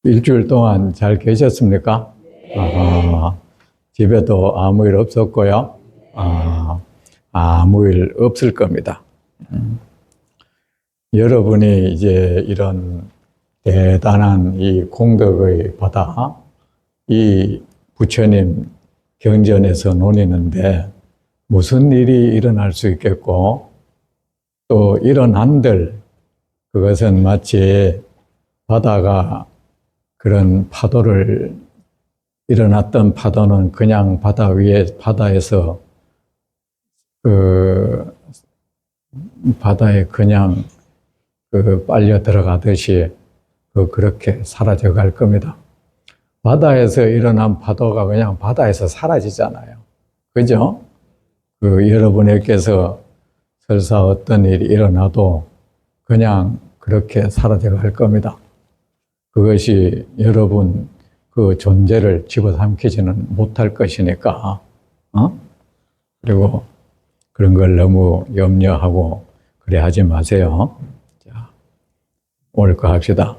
일주일 동안 잘 계셨습니까? 집에도 아무 일 없었고요. 아무 일 없을 겁니다. 여러분이 이제 이런 대단한 이 공덕의 바다, 이 부처님 경전에서 논의는데 무슨 일이 일어날 수 있겠고, 또 일어난들 그것은 마치 바다가 그런 파도를 일어났던 파도는 그냥 바다 위에 바다에서 바다에 그냥 빨려 들어가듯이 그렇게 사라져 갈 겁니다. 바다에서 일어난 파도가 그냥 바다에서 사라지잖아요. 그죠? 여러분에게서 설사 어떤 일이 일어나도 그냥 그렇게 사라져 갈 겁니다. 그것이 여러분 그 존재를 집어삼키지는 못할 것이니까, 그리고 그런 걸 너무 염려하고 그래 하지 마세요. 자, 오늘 거 합시다.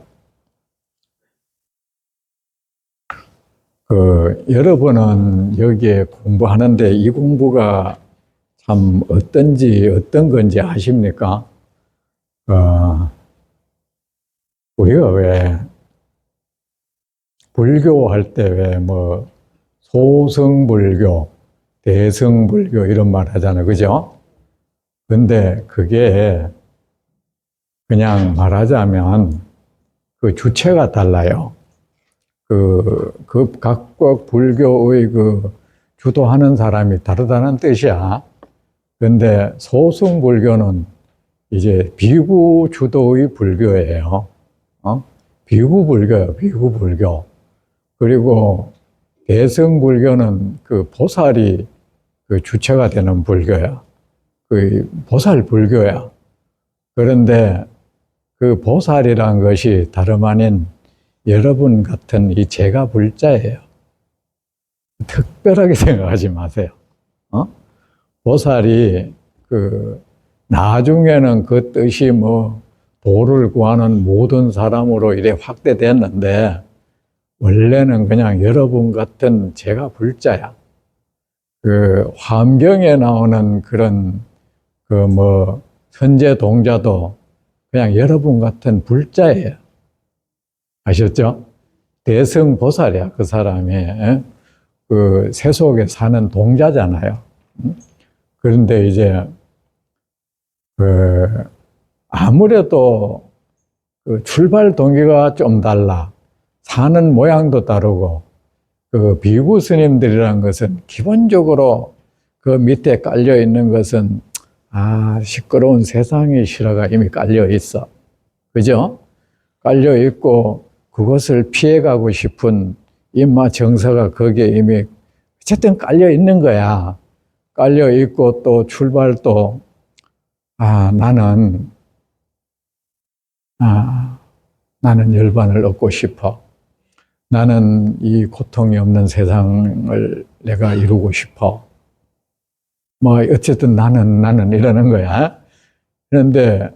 여러분은 여기에 공부하는데 이 공부가 참 어떤 건지 아십니까? 우리가 왜 불교할 때 왜 소승불교, 대승불교 이런 말 하잖아요. 그죠? 근데 그게 그냥 말하자면 그 주체가 달라요. 각각 불교의 주도하는 사람이 다르다는 뜻이야. 근데 소승불교는 이제 비구 주도의 불교예요. 비구불교예요, 비구불교. 그리고 대승불교는 보살이 주체가 되는 불교야. 보살 불교야. 그런데 보살이란 것이 다름 아닌 여러분 같은 이 제가 불자예요. 특별하게 생각하지 마세요. 보살이 나중에는 그 뜻이 도를 구하는 모든 사람으로 이래 확대됐는데 원래는 그냥 여러분 같은 제가 불자야. 화엄경에 나오는 그런 선제 동자도 그냥 여러분 같은 불자예요. 아셨죠? 대승보살이야, 그 사람이. 세속에 사는 동자잖아요. 그런데 이제 아무래도 출발 동기가 좀 달라. 사는 모양도 다르고, 비구 스님들이라는 것은 기본적으로 그 밑에 깔려 있는 것은 시끄러운 세상의 실화가 이미 깔려 있어. 그죠? 깔려 있고 그것을 피해가고 싶은 인마 정서가 거기에 이미 어쨌든 깔려 있는 거야. 깔려 있고 또 출발도 나는 열반을 얻고 싶어. 나는 이 고통이 없는 세상을 내가 이루고 싶어. 어쨌든 나는 이러는 거야. 그런데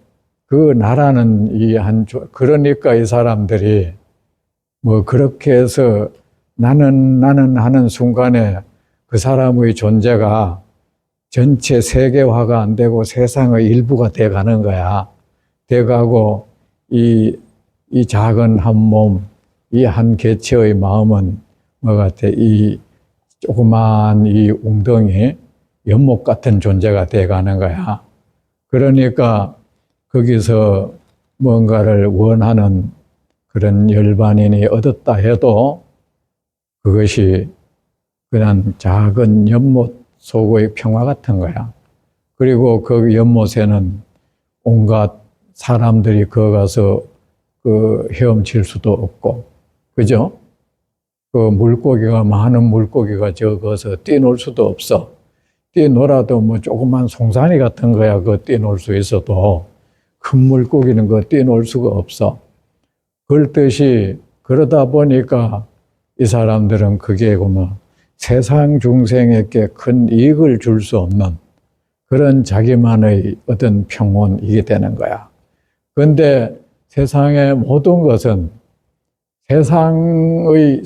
나라는 그러니까 이 사람들이 그렇게 해서 나는 하는 순간에 그 사람의 존재가 전체 세계화가 안 되고 세상의 일부가 돼 가는 거야. 돼 가고 이 작은 한 몸, 이 한 개체의 마음은 같아? 이 조그만 이 웅덩이, 연못 같은 존재가 돼 가는 거야. 그러니까 거기서 뭔가를 원하는 그런 열반인이 얻었다 해도 그것이 그냥 작은 연못 속의 평화 같은 거야. 그리고 그 연못에는 온갖 사람들이 거기 가서 헤엄칠 수도 없고, 그죠? 많은 물고기가 거기서 뛰놀 수도 없어. 뛰놀아도 조그만 송사리 같은 거야, 뛰놀 수 있어도. 큰 물고기는 뛰놀 수가 없어. 그렇듯이 그러다 보니까 이 사람들은 그게 세상 중생에게 큰 이익을 줄 수 없는 그런 자기만의 어떤 평온 이게 되는 거야. 그런데 세상의 모든 것은 세상의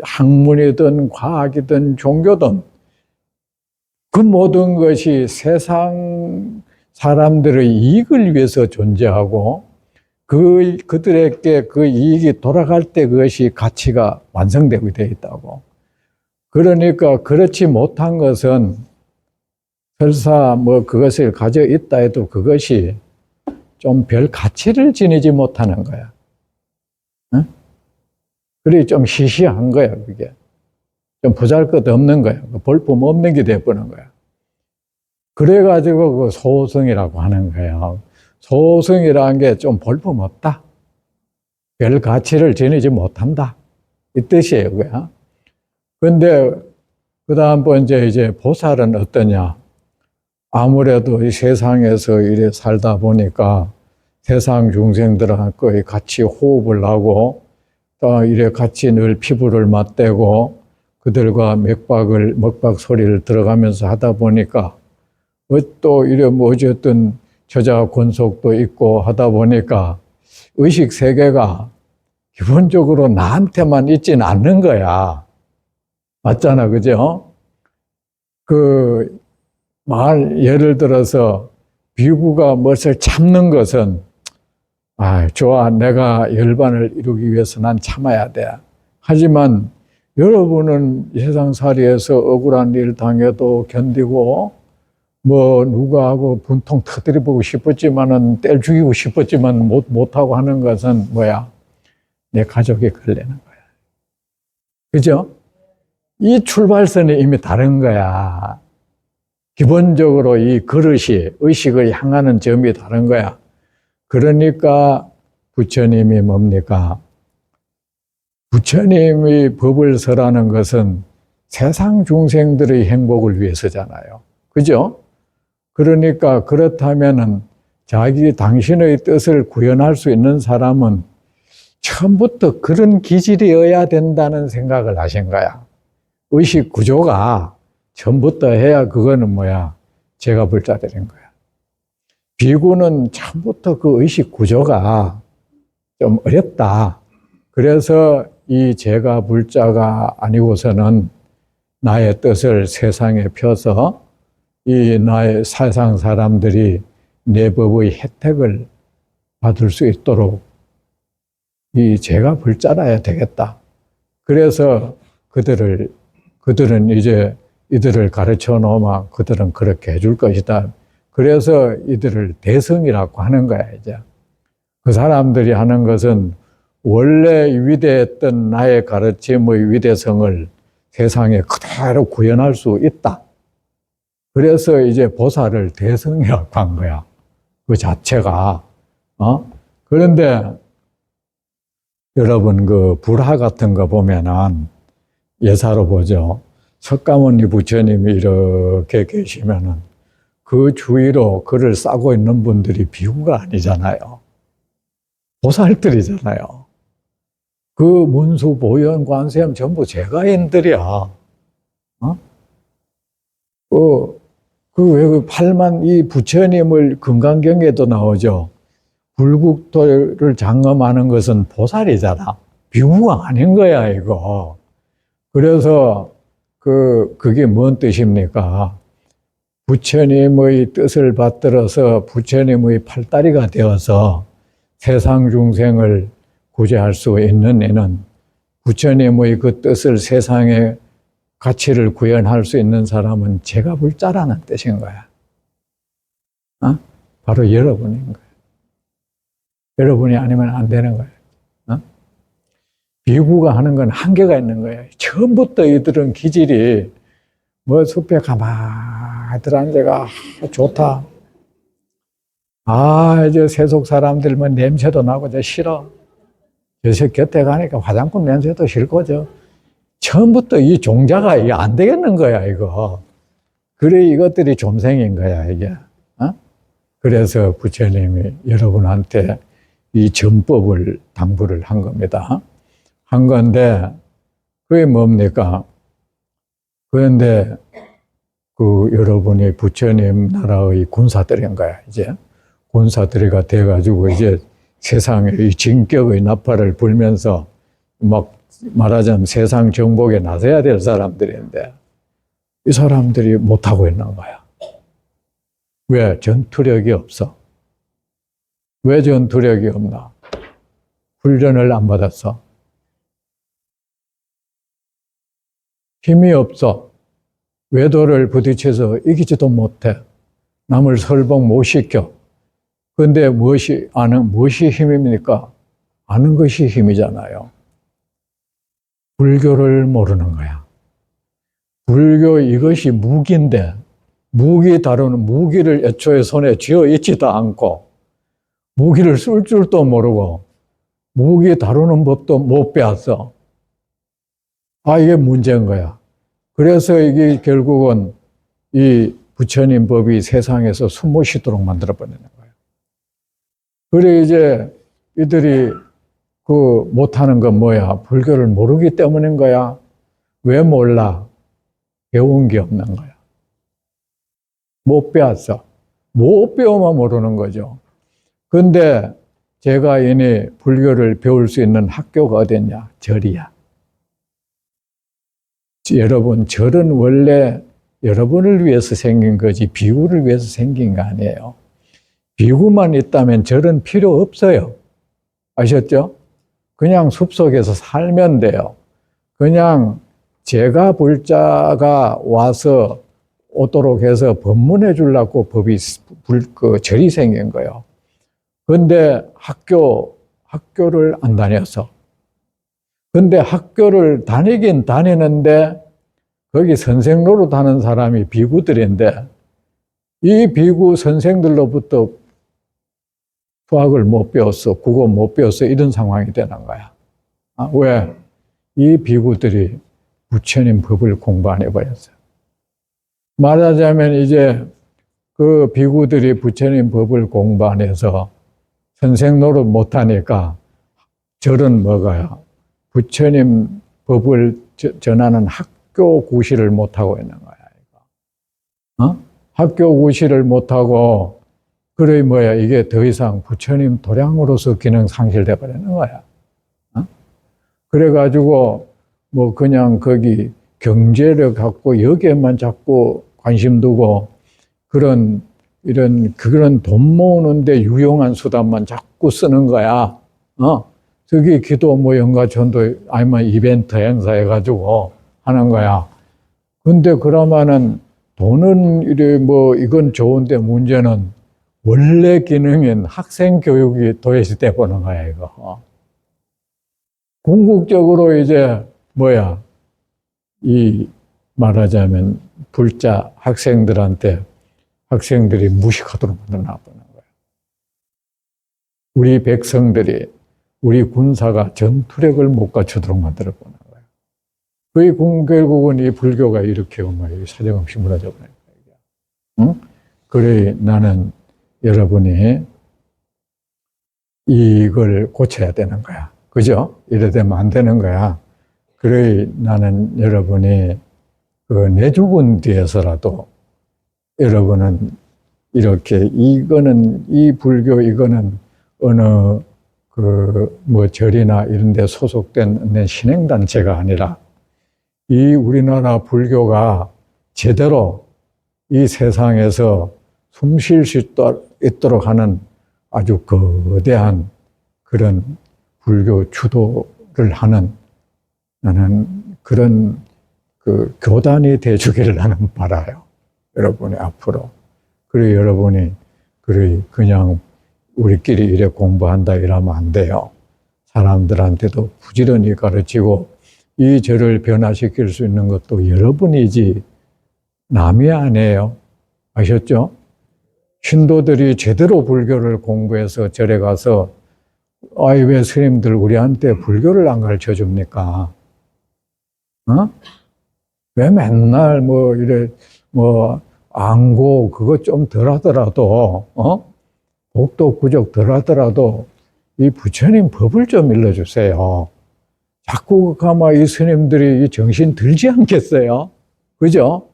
학문이든 과학이든 종교든 그 모든 것이 세상 사람들의 이익을 위해서 존재하고 그들에게 그 이익이 돌아갈 때 그것이 가치가 완성되고 되어 있다고. 그러니까 그렇지 못한 것은 설사 뭐 그것을 가져 있다 해도 그것이 좀 별 가치를 지니지 못하는 거야. 응? 그래 좀 시시한 거야, 그게. 좀 보잘것없는 거야. 볼품 없는 게 돼버린 거야. 그래가지고 그 소승이라고 하는 거예요. 소승이라는 게 좀 볼품 없다. 별 가치를 지니지 못한다. 이 뜻이에요, 그게. 근데 그 다음번 이제 보살은 어떠냐? 아무래도 이 세상에서 이래 살다 보니까 세상 중생들하고 같이 호흡을 하고 또 이래 같이 늘 피부를 맞대고 그들과 먹박 소리를 들어가면서 하다 보니까 또 이래 뭐 어쨌든 저자 권속도 있고 하다 보니까 의식 세계가 기본적으로 나한테만 있지는 않는 거야. 맞잖아, 그죠? 예를 들어서 비구가 무엇을 참는 것은 좋아, 내가 열반을 이루기 위해서 난 참아야 돼. 하지만 여러분은 세상살이에서 억울한 일 당해도 견디고 뭐 누구하고 분통 터뜨려보고 싶었지만은 때려 죽이고 싶었지만 못하고 하는 것은 뭐야? 내 가족이 걸리는 거야. 그죠? 이 출발선이 이미 다른 거야. 기본적으로 이 그릇이 의식을 향하는 점이 다른 거야. 그러니까 부처님이 뭡니까? 부처님이 법을 설하는 것은 세상 중생들의 행복을 위해서잖아요. 그죠? 그러니까 그렇다면은 당신의 뜻을 구현할 수 있는 사람은 처음부터 그런 기질이어야 된다는 생각을 하신 거야. 의식 구조가 처음부터 해야 그거는 뭐야? 제가 불자들인 거야. 비구는 처음부터 그 의식 구조가 좀 어렵다. 그래서 이 제가 불자가 아니고서는 나의 뜻을 세상에 펴서 이 나의 세상 사람들이 내 법의 혜택을 받을 수 있도록 이 제가 불자라야 되겠다. 그래서 그들은 이제 이들을 가르쳐 놓으면 그들은 그렇게 해줄 것이다. 그래서 이들을 대성이라고 하는 거야, 이제. 그 사람들이 하는 것은 원래 위대했던 나의 가르침의 위대성을 세상에 그대로 구현할 수 있다. 그래서 이제 보살을 대성이라고 한 거야. 그 자체가. 그런데 여러분 그 불화 같은 거 보면은 예사로 보죠. 석가모니 부처님이 이렇게 계시면은 그 주위로 글을 싸고 있는 분들이 비구가 아니잖아요. 보살들이잖아요. 그 문수, 보현, 관세음 전부 제가인들이야. 왜 팔만 이 부처님을 금강경에도 나오죠. 불국토를 장엄하는 것은 보살이잖아. 비구가 아닌 거야, 이거. 그래서 그게 뭔 뜻입니까? 부처님의 뜻을 받들어서 부처님의 팔다리가 되어서 세상 중생을 구제할 수 있는 이는 부처님의 그 뜻을 세상에 가치를 구현할 수 있는 사람은 제가 불자라는 뜻인 거야. 바로 여러분인 거야. 여러분이 아니면 안 되는 거야. 비구가 하는 건 한계가 있는 거예요. 처음부터 이들은 기질이 뭐 숲에 가만히 들어앉아가 좋다. 이제 세속 사람들만 냄새도 나고 저 싫어. 요새 곁에 가니까 화장품 냄새도 싫고 처음부터 이 종자가 이게 안 되겠는 거야, 이거. 그래 이것들이 좀생인 거야, 이게. 그래서 부처님이 여러분한테 이 전법을 당부를 한 겁니다. 한 건데, 그게 뭡니까? 그런데, 여러분이 부처님 나라의 군사들인 거야, 이제. 군사들이가 돼가지고, 이제 세상에 이 진격의 나팔을 불면서 막 말하자면 세상 정복에 나서야 될 사람들인데 이 사람들이 못하고 있는 거야. 왜? 전투력이 없어. 왜 전투력이 없나? 훈련을 안 받았어. 힘이 없어. 외도를 부딪혀서 이기지도 못해. 남을 설복 못 시켜. 그런데 무엇이 힘입니까? 아는 것이 힘이잖아요. 불교를 모르는 거야. 불교 이것이 무기인데 무기 다루는 무기를 애초에 손에 쥐어 있지도 않고 무기를 쓸 줄도 모르고 무기 다루는 법도 못 배웠어. 이게 문제인 거야. 그래서 이게 결국은 이 부처님 법이 세상에서 숨못 쉬도록 만들어버리는 거예요. 그래 이제 이들이 못하는 건 뭐야? 불교를 모르기 때문인 거야. 왜 몰라? 배운 게 없는 거야. 못 배웠어. 못 배우면 모르는 거죠. 근데 제가 이니 불교를 배울 수 있는 학교가 어딨냐? 절이야. 여러분, 절은 원래 여러분을 위해서 생긴 거지 비구를 위해서 생긴 거 아니에요. 비구만 있다면 절은 필요 없어요. 아셨죠? 그냥 숲속에서 살면 돼요. 그냥 제가 불자가 와서 오도록 해서 법문해 주려고 절이 생긴 거예요. 근데 학교를 안 다녔어. 근데 학교를 다니긴 다니는데 거기 선생 노릇하는 사람이 비구들인데 이 비구 선생들로부터 수학을 못 배웠어, 국어 못 배웠어 이런 상황이 되는 거야. 왜? 이 비구들이 부처님 법을 공부 안 해버렸어요. 말하자면 이제 그 비구들이 부처님 법을 공부 안 해서 선생 노릇 못하니까 절은 뭐가요? 부처님 법을 전하는 학교 구실을 못하고 있는 거야. 학교 구실을 못하고 그래 뭐야 이게 더 이상 부처님 도량으로서 기능 상실돼 버리는 거야. 그래가지고 뭐 그냥 거기 경제를 갖고 여기에만 자꾸 관심 두고 그런 돈 모으는데 유용한 수단만 자꾸 쓰는 거야. 저기 기도 뭐 연가전도 아니면 이벤트 행사해가지고 하는 거야. 근데 그러면은 돈은 이건 좋은데 문제는 원래 기능인 학생 교육이 도외시 돼 보는 거야, 이거. 궁극적으로 이제 뭐야, 이 말하자면 불자 학생들이 무식하도록 만들어 보는 거야. 우리 백성들이 우리 군사가 전투력을 못 갖추도록 만들어 보는 거야. 결국은 이 불교가 이렇게 오면 사정없이 무너져 버리는 거야. 그래 나는 여러분이 이걸 고쳐야 되는 거야. 그죠? 이래 되면 안 되는 거야. 그래 나는 여러분이 내 죽은 뒤에서라도 여러분은 이렇게 이 불교 이거는 어느 절이나 이런 데 소속된 신행단체가 아니라 이 우리나라 불교가 제대로 이 세상에서 숨 쉴 수 있도록 하는 아주 거대한 그런 불교 주도를 하는 나는 그런 교단이 돼주기를 나는 바라요. 여러분이 앞으로. 그리고 여러분이 그냥 우리끼리 이래 공부한다 이러면 안 돼요. 사람들한테도 부지런히 가르치고 이 절을 변화시킬 수 있는 것도 여러분이지 남이 아니에요. 아셨죠? 신도들이 제대로 불교를 공부해서 절에 가서 왜 스님들 우리한테 불교를 안 가르쳐 줍니까? 왜 맨날 안고 그거 좀 덜 하더라도 복도 구적 덜 하더라도 이 부처님 법을 좀 일러주세요. 자꾸 가만 이 스님들이 정신 들지 않겠어요? 그죠?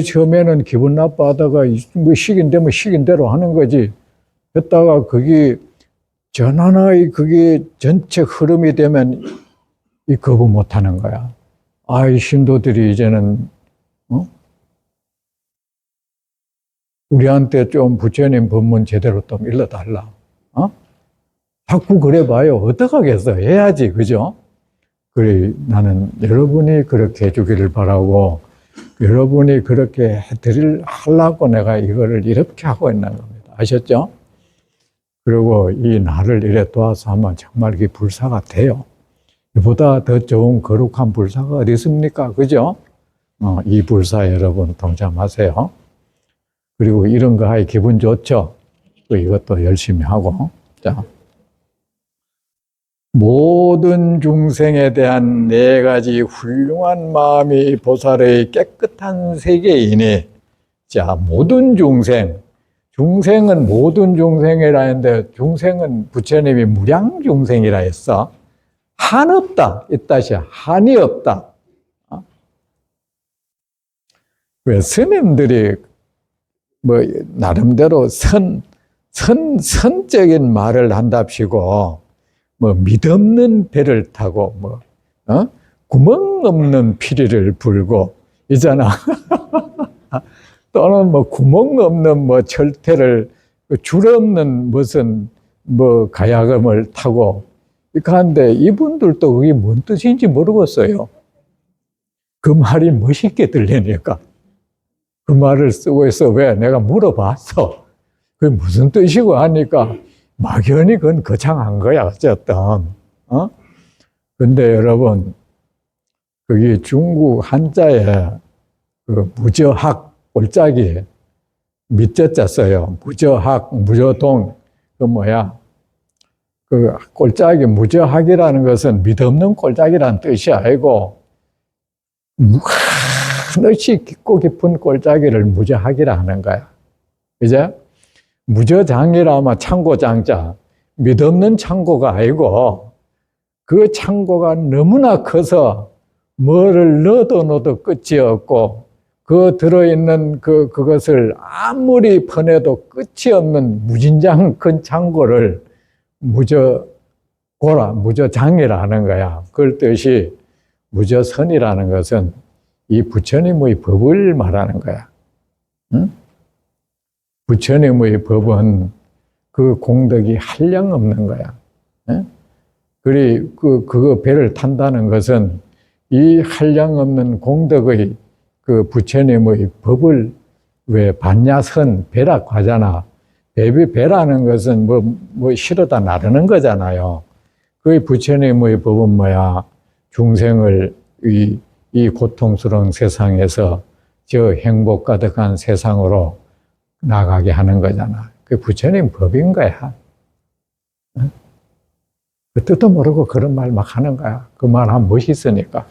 처음에는 기분 나빠하다가 뭐 식인 되면 식인 대로 하는 거지. 했다가 그게 전하나 그게 전체 흐름이 되면 이 거부 못 하는 거야. 이 신도들이 이제는, 우리한테 좀 부처님 법문 제대로 좀 일러달라. 자꾸 그래 봐요. 어떡하겠어. 해야지. 그죠? 그래, 나는 여러분이 그렇게 해주기를 바라고, 여러분이 그렇게 하려고 내가 이거를 이렇게 하고 있는 겁니다. 아셨죠? 그리고 이 나를 이래 도와서 하면 정말 이게 불사가 돼요. 이보다 더 좋은 거룩한 불사가 어디 있습니까? 그죠? 이 불사 여러분 동참하세요. 그리고 이런 거 하기 기분 좋죠? 이것도 열심히 하고. 자. 모든 중생에 대한 네 가지 훌륭한 마음이 보살의 깨끗한 세계이니, 자, 모든 중생, 중생은 모든 중생이라 했는데, 중생은 부처님이 무량중생이라 했어. 한 없다, 이 뜻이야. 한이 없다. 왜 스님들이 뭐, 나름대로 선적인 말을 한답시고, 뭐 믿없는 배를 타고 구멍 없는 피리를 불고 있잖아. 또는 뭐 구멍 없는 뭐 철퇴를 줄 없는 무슨 뭐 가야금을 타고 이렇게 하는데 이분들도 그게 뭔 뜻인지 모르겠어요. 그 말이 멋있게 들리니까 그 말을 쓰고 있어. 왜? 내가 물어봤어. 그게 무슨 뜻이고 하니까 막연히 그건 거창한 거야, 어쨌든. 근데 여러분, 그게 중국 한자에 그 무저학, 꼴짝이 밑자자 써요. 무저학, 무저동, 그 뭐야. 그 꼴짝이 무저학이라는 것은 믿없는 꼴짝이라는 뜻이 아니고, 한없이 깊고 깊은 꼴짝이를 무저학이라 하는 거야. 그죠? 무저장이라면 창고장자, 믿없는 창고가 아니고 그 창고가 너무나 커서 뭐를 넣어도 끝이 없고 그 들어있는 그것을 아무리 퍼내도 끝이 없는 무진장 큰 창고를 무저장이라 하는 거야. 그럴 뜻이 무저선이라는 것은 이 부처님의 법을 말하는 거야. 응? 부처님의 법은 그 공덕이 한량없는 거야. 그거 배를 탄다는 것은 이 한량없는 공덕의 그 부처님의 법을 왜 반야선 배라고 하잖아. 배라는 것은 뭐 실어다 나르는 거잖아요. 그 부처님의 법은 뭐야? 중생을 이 고통스러운 세상에서 저 행복 가득한 세상으로 나가게 하는 거잖아. 그 부처님 법인 거야. 그 뜻도 모르고 그런 말 막 하는 거야. 그 말 하면 멋있으니까.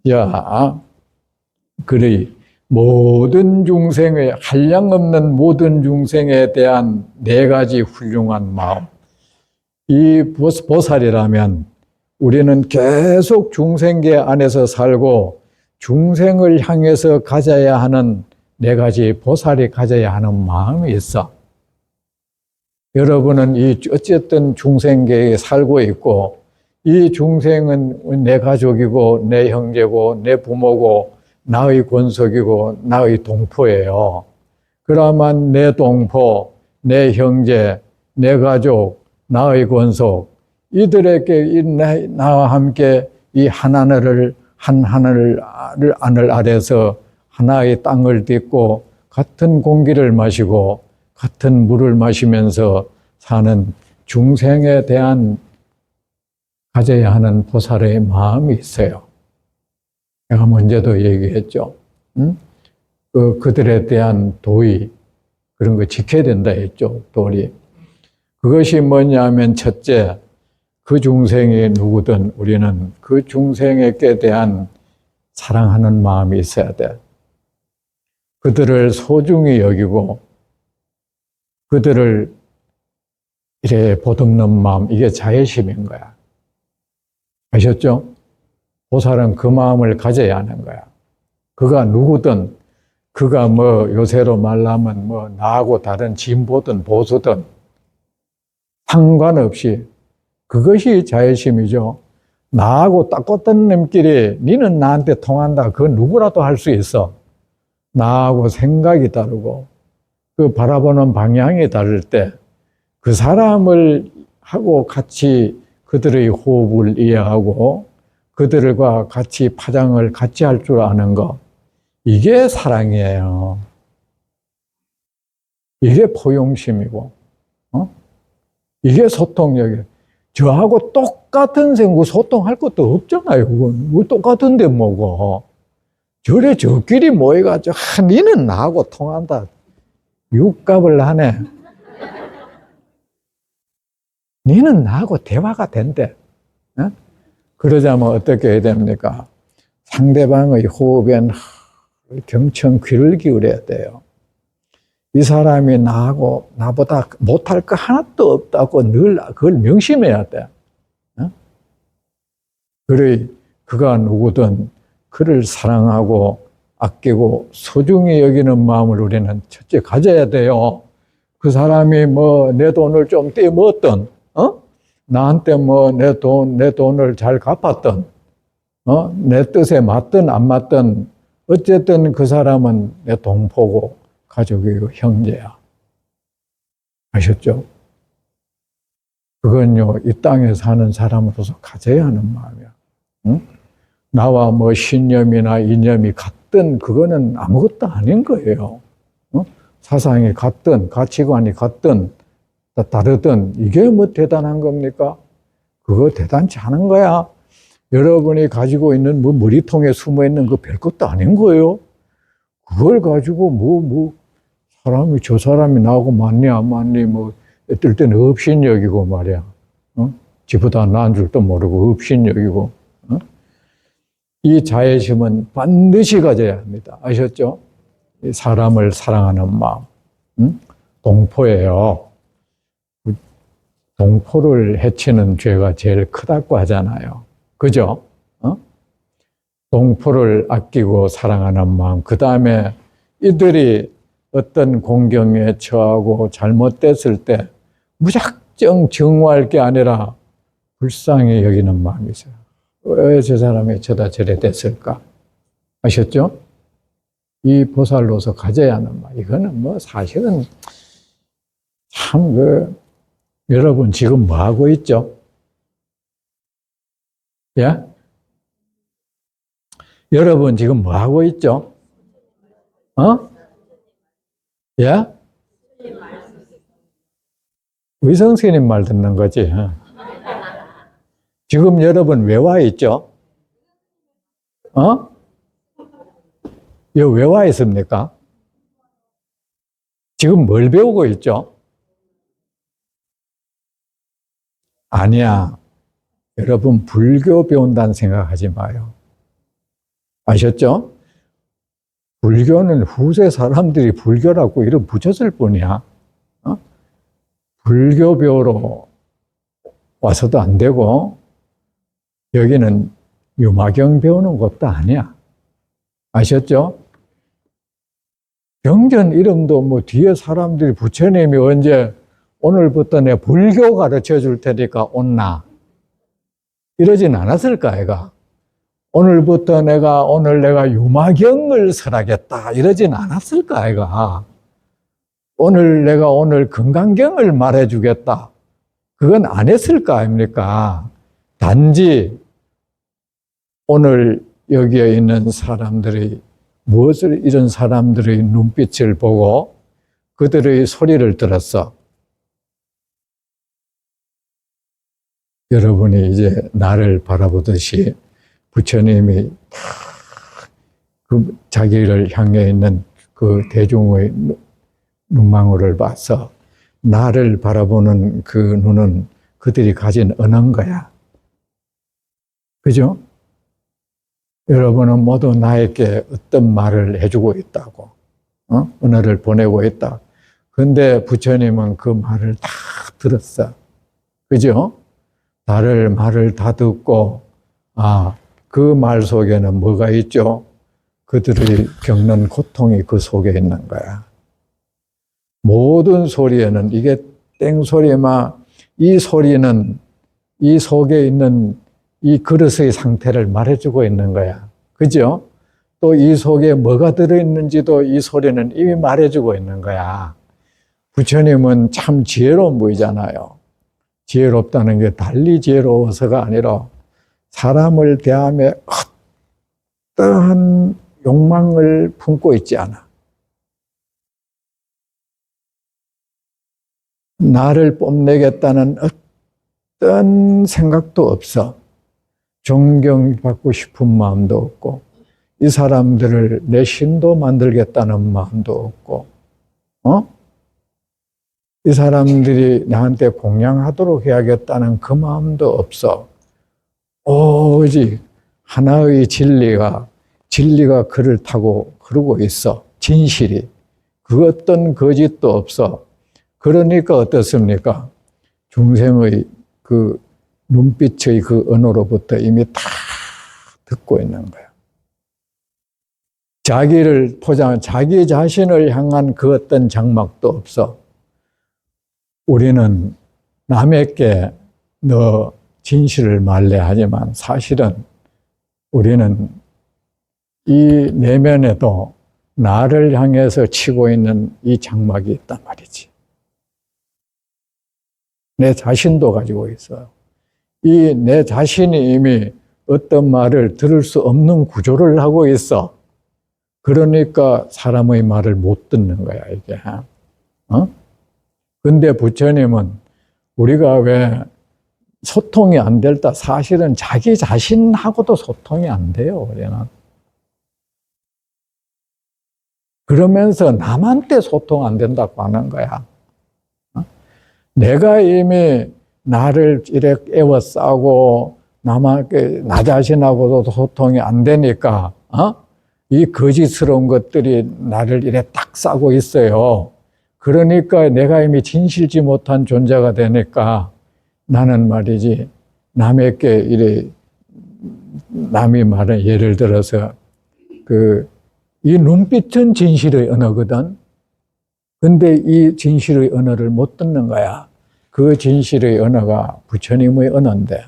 야, 그래. 모든 중생의, 한량없는 모든 중생에 대한 네 가지 훌륭한 마음. 이 보살이라면 우리는 계속 중생계 안에서 살고 중생을 향해서 가져야 하는 네 가지 보살이 가져야 하는 마음이 있어. 여러분은 어쨌든 중생계에 살고 있고, 이 중생은 내 가족이고, 내 형제고, 내 부모고, 나의 권속이고, 나의 동포예요. 그러면 내 동포, 내 형제, 내 가족, 나의 권속, 이들에게 나와 함께 이 한 하늘 아래서 하나의 땅을 딛고 같은 공기를 마시고 같은 물을 마시면서 사는 중생에 대한 가져야 하는 보살의 마음이 있어요. 내가 먼저도 얘기했죠. 그들에 대한 도의, 그런 거 지켜야 된다 했죠. 도리. 그것이 뭐냐면 첫째, 그 중생이 누구든 우리는 그 중생에게 대한 사랑하는 마음이 있어야 돼. 그들을 소중히 여기고 그들을 이래 보듬는 마음, 이게 자애심인 거야. 아셨죠? 보살은 그 마음을 가져야 하는 거야. 그가 누구든, 그가 뭐 요새로 말하면 뭐 나하고 다른 진보든 보수든 상관없이 그것이 자애심이죠. 나하고 딱 어떤 놈끼리 니는 나한테 통한다. 그건 누구라도 할 수 있어. 나하고 생각이 다르고 그 바라보는 방향이 다를 때 그 사람을 하고 같이 그들의 호흡을 이해하고 그들과 같이 파장을 같이 할 줄 아는 거, 이게 사랑이에요. 이게 포용심이고, 이게 소통력이에요. 저하고 똑같은 생구 소통할 것도 없잖아요. 그건 똑같은데 뭐고. 저래 저끼리 모여가지고 니는 나하고 통한다. 육갑을 하네. 니는 나하고 대화가 된대. 그러자면 어떻게 해야 됩니까? 상대방의 호흡에 경청 귀를 기울여야 돼요. 이 사람이 나하고 나보다 못할 거 하나도 없다고 늘 그걸 명심해야 돼. 그래, 그가 누구든 그를 사랑하고 아끼고 소중히 여기는 마음을 우리는 첫째 가져야 돼요. 그 사람이 뭐 내 돈을 좀 떼먹었던, 나한테 뭐 내 돈을 잘 갚았던, 내 뜻에 맞든 안 맞든 어쨌든 그 사람은 내 동포고 가족이고 형제야. 아셨죠? 그건요, 이 땅에 사는 사람으로서 가져야 하는 마음이야. 응? 나와 뭐 신념이나 이념이 같든 그거는 아무것도 아닌 거예요. 사상이 같든 가치관이 같든 다르든 이게 뭐 대단한 겁니까? 그거 대단치 않은 거야. 여러분이 가지고 있는 뭐 머리통에 숨어 있는 거 별것도 아닌 거예요. 그걸 가지고 사람이 저 사람이 나하고 맞니 안 맞니 뭐 어떨 때는 업신여기고 말이야. 지보다 나은 줄도 모르고 업신여기고. 이 자애심은 반드시 가져야 합니다. 아셨죠? 사람을 사랑하는 마음. 동포예요. 동포를 해치는 죄가 제일 크다고 하잖아요. 그죠? 동포를 아끼고 사랑하는 마음. 그 다음에 이들이 어떤 공경에 처하고 잘못됐을 때 무작정 증오할 게 아니라 불쌍히 여기는 마음이 있어요. 왜 저 사람이 저다 저래 됐을까? 아셨죠? 이 보살로서 가져야 하는 마음. 이거는 뭐 사실은 참 여러분 지금 뭐 하고 있죠? 예? 여러분 지금 뭐 하고 있죠? 예? 의성 스님 말 듣는 거지. 지금 여러분 왜 와 있죠? 여기 왜 와 있습니까? 지금 뭘 배우고 있죠? 아니야. 여러분 불교 배운다는 생각하지 마요. 아셨죠? 불교는 후세 사람들이 불교라고 이름 붙였을 뿐이야. 불교 배우러 와서도 안 되고 여기는 유마경 배우는 것도 아니야. 아셨죠? 경전 이름도 뭐 뒤에 사람들이 부처님이 언제 오늘부터 내 불교 가르쳐 줄 테니까 온나 이러진 않았을까 아이가? 오늘부터 오늘 내가 유마경을 설하겠다 이러진 않았을까 아이가? 오늘 건강경을 말해 주겠다 그건 안 했을까 아닙니까? 단지 오늘 여기에 있는 사람들이 무엇을 이런 사람들의 눈빛을 보고 그들의 소리를 들었어. 여러분이 이제 나를 바라보듯이 부처님이 그 자기를 향해 있는 그 대중의 눈망울을 봐서 나를 바라보는 그 눈은 그들이 가진 언어인 거야. 그죠? 여러분은 모두 나에게 어떤 말을 해주고 있다고, 언어를 보내고 있다. 근데 부처님은 그 말을 다 들었어. 그죠? 말을 다 듣고, 그 말 속에는 뭐가 있죠? 그들이 겪는 고통이 그 속에 있는 거야. 모든 소리에는 이게 땡소리마, 이 소리는 이 속에 있는 이 그릇의 상태를 말해주고 있는 거야. 그죠? 또 이 속에 뭐가 들어있는지도 이 소리는 이미 말해주고 있는 거야. 부처님은 참 지혜로운 분이잖아요. 지혜롭다는 게 달리 지혜로워서가 아니라 사람을 대하며 어떠한 욕망을 품고 있지 않아. 나를 뽐내겠다는 어떤 생각도 없어. 존경받고 싶은 마음도 없고, 이 사람들을 내 신도 만들겠다는 마음도 없고, 이 사람들이 나한테 공양하도록 해야겠다는 그 마음도 없어. 오직 하나의 진리가 그를 타고 흐르고 있어. 진실이. 그 어떤 거짓도 없어. 그러니까 어떻습니까? 중생의 그 눈빛의 그 언어로부터 이미 다 듣고 있는 거야. 자기를 포장, 자기 자신을 향한 그 어떤 장막도 없어. 우리는 남에게 너 진실을 말래 하지만 사실은 우리는 이 내면에도 나를 향해서 치고 있는 이 장막이 있단 말이지. 내 자신도 가지고 있어요. 이 내 자신이 이미 어떤 말을 들을 수 없는 구조를 하고 있어. 그러니까 사람의 말을 못 듣는 거야, 이게. 근데 부처님은 우리가 왜 소통이 안 될다, 사실은 자기 자신하고도 소통이 안 돼요, 우리는. 그러면서 남한테 소통 안 된다고 하는 거야. 내가 이미 나를 이렇게 애워싸고 나 자신하고도 소통이 안 되니까 이 거짓스러운 것들이 나를 이렇게 딱 싸고 있어요. 그러니까 내가 이미 진실지 못한 존재가 되니까 나는 말이지 남에게 이래 남이 말해 예를 들어서 이 눈빛은 진실의 언어거든. 근데 이 진실의 언어를 못 듣는 거야. 그 진실의 언어가 부처님의 언어인데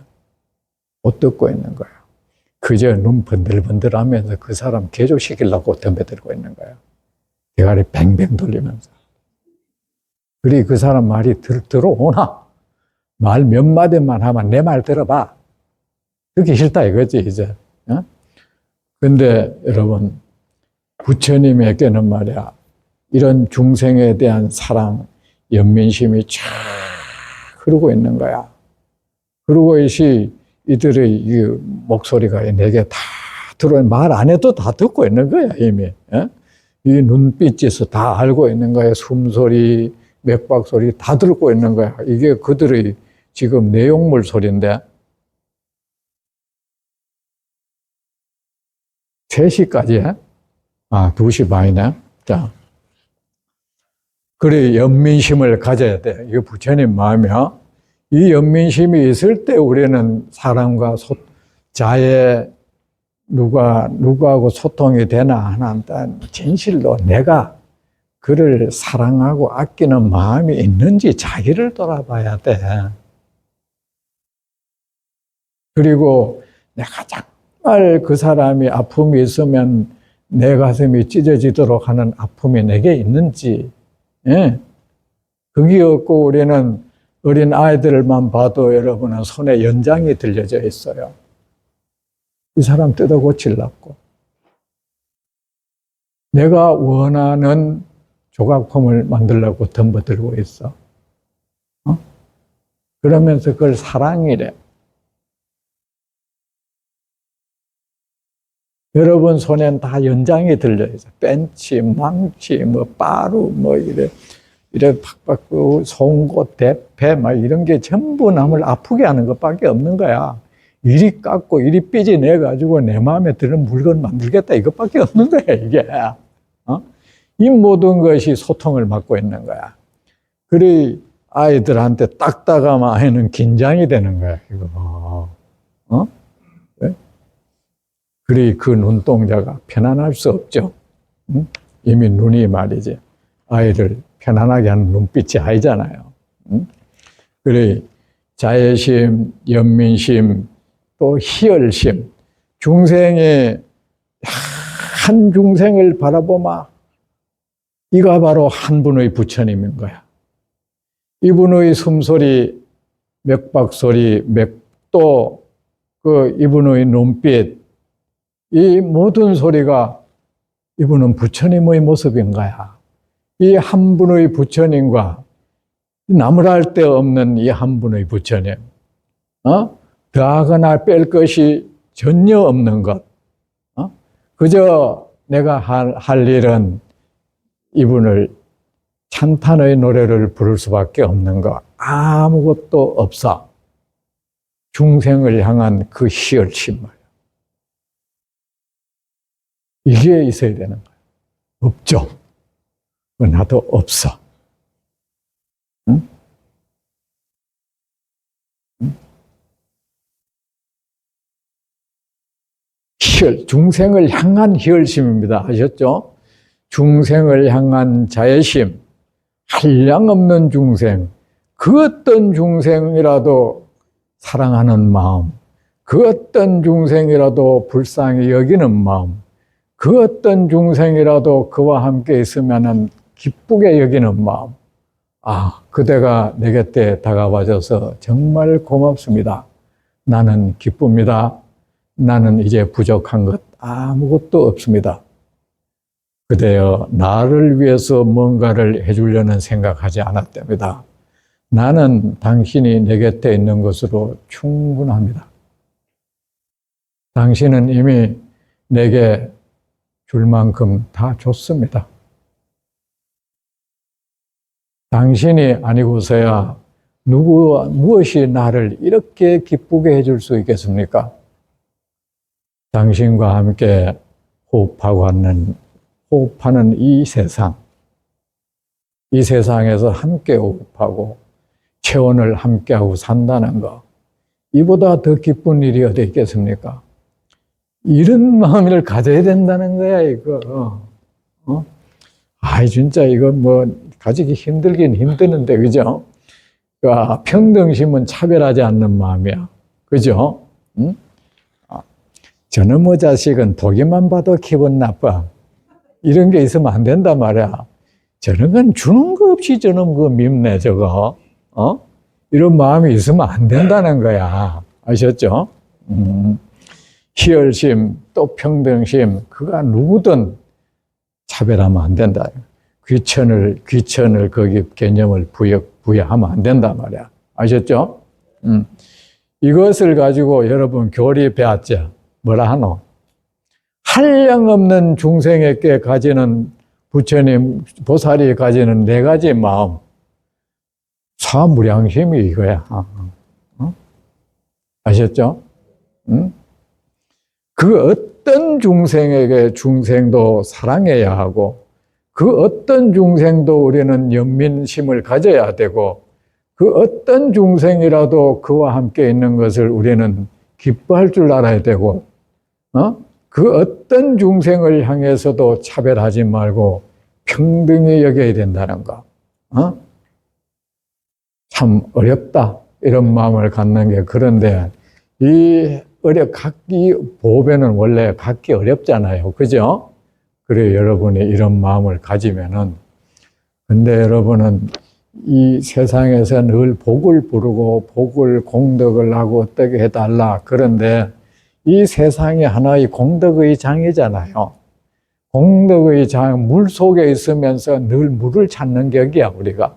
못 듣고 있는 거야. 그저 눈 번들번들하면서 그 사람 개조시키려고 덤벼들고 있는 거야. 대가리 뱅뱅 돌리면서. 그리 그 사람 말이 들어오나? 말 몇 마디만 하면 내 말 들어봐. 그게 싫다 이거지 이제. 근데 여러분 부처님에게는 말이야 이런 중생에 대한 사랑, 연민심이 쫙 흐르고 있는 거야. 그리고 이들의 이 목소리가 내게 다 들어오는, 말 안 해도 다 듣고 있는 거야 이미. 이 눈빛에서 다 알고 있는 거야. 숨소리, 맥박소리 다 듣고 있는 거야. 이게 그들의 지금 내용물 소리인데 3시까지 2시 반이네. 자, 그래 연민심을 가져야 돼. 이게 부처님 마음이야. 이 연민심이 있을 때 우리는 사람과 자에 누구하고 소통이 되나 하나 진실로 내가 그를 사랑하고 아끼는 마음이 있는지 자기를 돌아봐야 돼. 그리고 내가 정말 그 사람이 아픔이 있으면 내 가슴이 찢어지도록 하는 아픔이 내게 있는지, 그게 없고 우리는 어린 아이들만 봐도 여러분은 손에 연장이 들려져 있어요. 이 사람 뜯어 고치려고. 내가 원하는 조각품을 만들려고 덤벼들고 있어. 그러면서 그걸 사랑이래. 여러분 손엔 다 연장이 들려있어. 벤치, 망치, 빠루, 이래 팍팍, 송곳, 대패, 이런 게 전부 남을 아프게 하는 것밖에 없는 거야. 이리 깎고, 이리 삐져내가지고 내 마음에 드는 물건 만들겠다. 이것밖에 없는 거야, 이게. 이 모든 것이 소통을 막고 있는 거야. 그래, 아이들한테 딱딱하면 아이는 긴장이 되는 거야, 이거. 그래, 그 눈동자가 편안할 수 없죠. 이미 눈이 말이지. 아이를 편안하게 하는 눈빛이 아니잖아요. 그래, 자애심, 연민심, 또 희열심, 중생이 한 중생을 바라보마, 이가 바로 한 분의 부처님인 거야. 이분의 숨소리, 맥박소리, 또 그 이분의 눈빛, 이 모든 소리가 이분은 부처님의 모습인 거야. 이 한 분의 부처님과 나무랄 데 없는 이 한 분의 부처님, 더하거나 뺄 것이 전혀 없는 것. 그저 내가 할 일은 이분을 찬탄의 노래를 부를 수밖에 없는 것. 아무것도 없어. 중생을 향한 그 희열심. 이게 있어야 되는 거야. 없죠. 나도 없어. 응? 희열, 중생을 향한 희열심입니다. 아셨죠? 중생을 향한 자애심, 한량없는 중생, 그 어떤 중생이라도 사랑하는 마음, 그 어떤 중생이라도 불쌍히 여기는 마음, 그 어떤 중생이라도 그와 함께 있으면 기쁘게 여기는 마음. 그대가 내 곁에 다가와줘서 정말 고맙습니다. 나는 기쁩니다. 나는 이제 부족한 것 아무것도 없습니다. 그대여 나를 위해서 뭔가를 해주려는 생각하지 않았답니다. 나는 당신이 내 곁에 있는 것으로 충분합니다. 당신은 이미 내게 줄 만큼 다 줬습니다. 당신이 아니고서야 무엇이 나를 이렇게 기쁘게 해줄 수 있겠습니까? 당신과 함께 호흡하는 이 세상, 이 세상에서 함께 호흡하고 체온을 함께하고 산다는 거, 이보다 더 기쁜 일이 어디 있겠습니까? 이런 마음을 가져야 된다는 거야, 이거. 진짜 이거 가지기 힘들긴 힘드는데, 그죠? 평등심은 차별하지 않는 마음이야. 그죠? 응? 저놈의 자식은 보기만 봐도 기분 나빠. 이런 게 있으면 안 된단 말이야. 저런 건 주는 거 없이 저놈 그거 밉네, 저거. 이런 마음이 있으면 안 된다는 거야. 아셨죠? 희열심, 또 평등심, 그가 누구든 차별하면 안 된다. 귀천을 거기 개념을 부여하면 안 된단 말이야. 아셨죠? 이것을 가지고 여러분 교리 배웠죠? 뭐라 하노? 한량없는 중생에게 가지는 부처님, 보살이 가지는 네 가지 마음. 사무량심이 이거야. 아셨죠? 그 어떤 중생도 사랑해야 하고, 그 어떤 중생도 우리는 연민심을 가져야 되고, 그 어떤 중생이라도 그와 함께 있는 것을 우리는 기뻐할 줄 알아야 되고, 그 어떤 중생을 향해서도 차별하지 말고 평등히 여겨야 된다는 거. 참 어렵다. 이런 마음을 갖는 게. 그런데 갖기 보배는 원래 갖기 어렵잖아요. 그죠? 그래 여러분이 이런 마음을 가지면은, 근데 여러분은 이 세상에서 늘 복을 부르고 복을 공덕을 하고 어떻게 해달라. 그런데 이 세상이 하나의 공덕의 장이잖아요. 공덕의 장, 물 속에 있으면서 늘 물을 찾는 격이야, 우리가.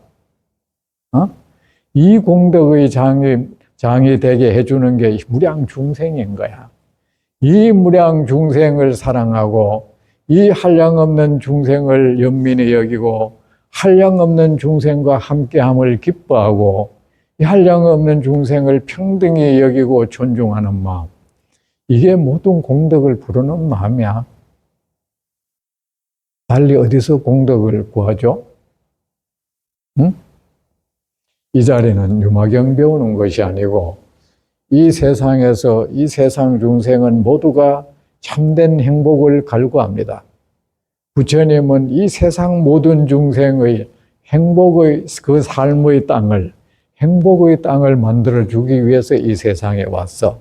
이 공덕의 장이 되게 해주는 게 무량중생인 거야. 이 무량중생을 사랑하고, 이 한량없는 중생을 연민히 여기고, 한량없는 중생과 함께함을 기뻐하고, 이 한량없는 중생을 평등히 여기고 존중하는 마음. 이게 모든 공덕을 부르는 마음이야. 달리 어디서 공덕을 구하죠? 응? 이 자리는 유마경 배우는 것이 아니고, 이 세상에서 이 세상 중생은 모두가 참된 행복을 갈구합니다. 부처님은 이 세상 모든 중생의 행복의 그 삶의 땅을, 행복의 땅을 만들어주기 위해서 이 세상에 왔어.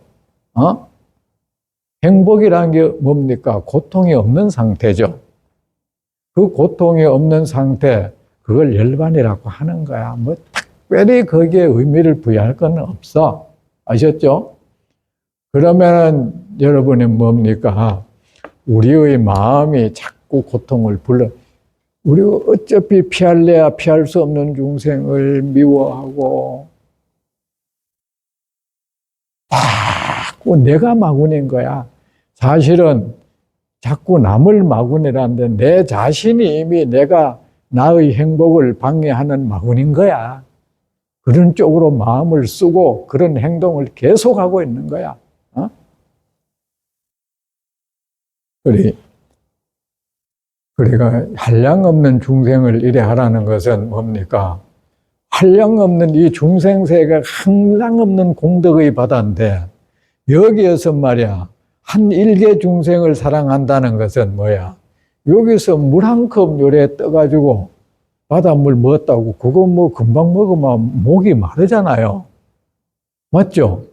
행복이라는 게 뭡니까? 고통이 없는 상태죠. 그 고통이 없는 상태, 그걸 열반이라고 하는 거야. 뭐 특별히 거기에 의미를 부여할 건 없어. 아셨죠? 그러면은 여러분이 뭡니까? 우리의 마음이 자꾸 고통을 우리가 어차피 피할래야 피할 수 없는 중생을 미워하고 자꾸 내가 마구니인 거야. 사실은 자꾸 남을 마구니라는데 내 자신이 이미 내가 나의 행복을 방해하는 마구니인 거야. 그런 쪽으로 마음을 쓰고 그런 행동을 계속하고 있는 거야. 그러니까 한량없는 중생을 이래 하라는 것은 뭡니까? 한량없는 이 중생세가 한량없는 공덕의 바다인데 여기에서 말이야 한 일개 중생을 사랑한다는 것은 뭐야? 여기서 물 한 컵 요래 떠가지고 바닷물 먹었다고 그거 뭐 금방 먹으면 목이 마르잖아요. 맞죠?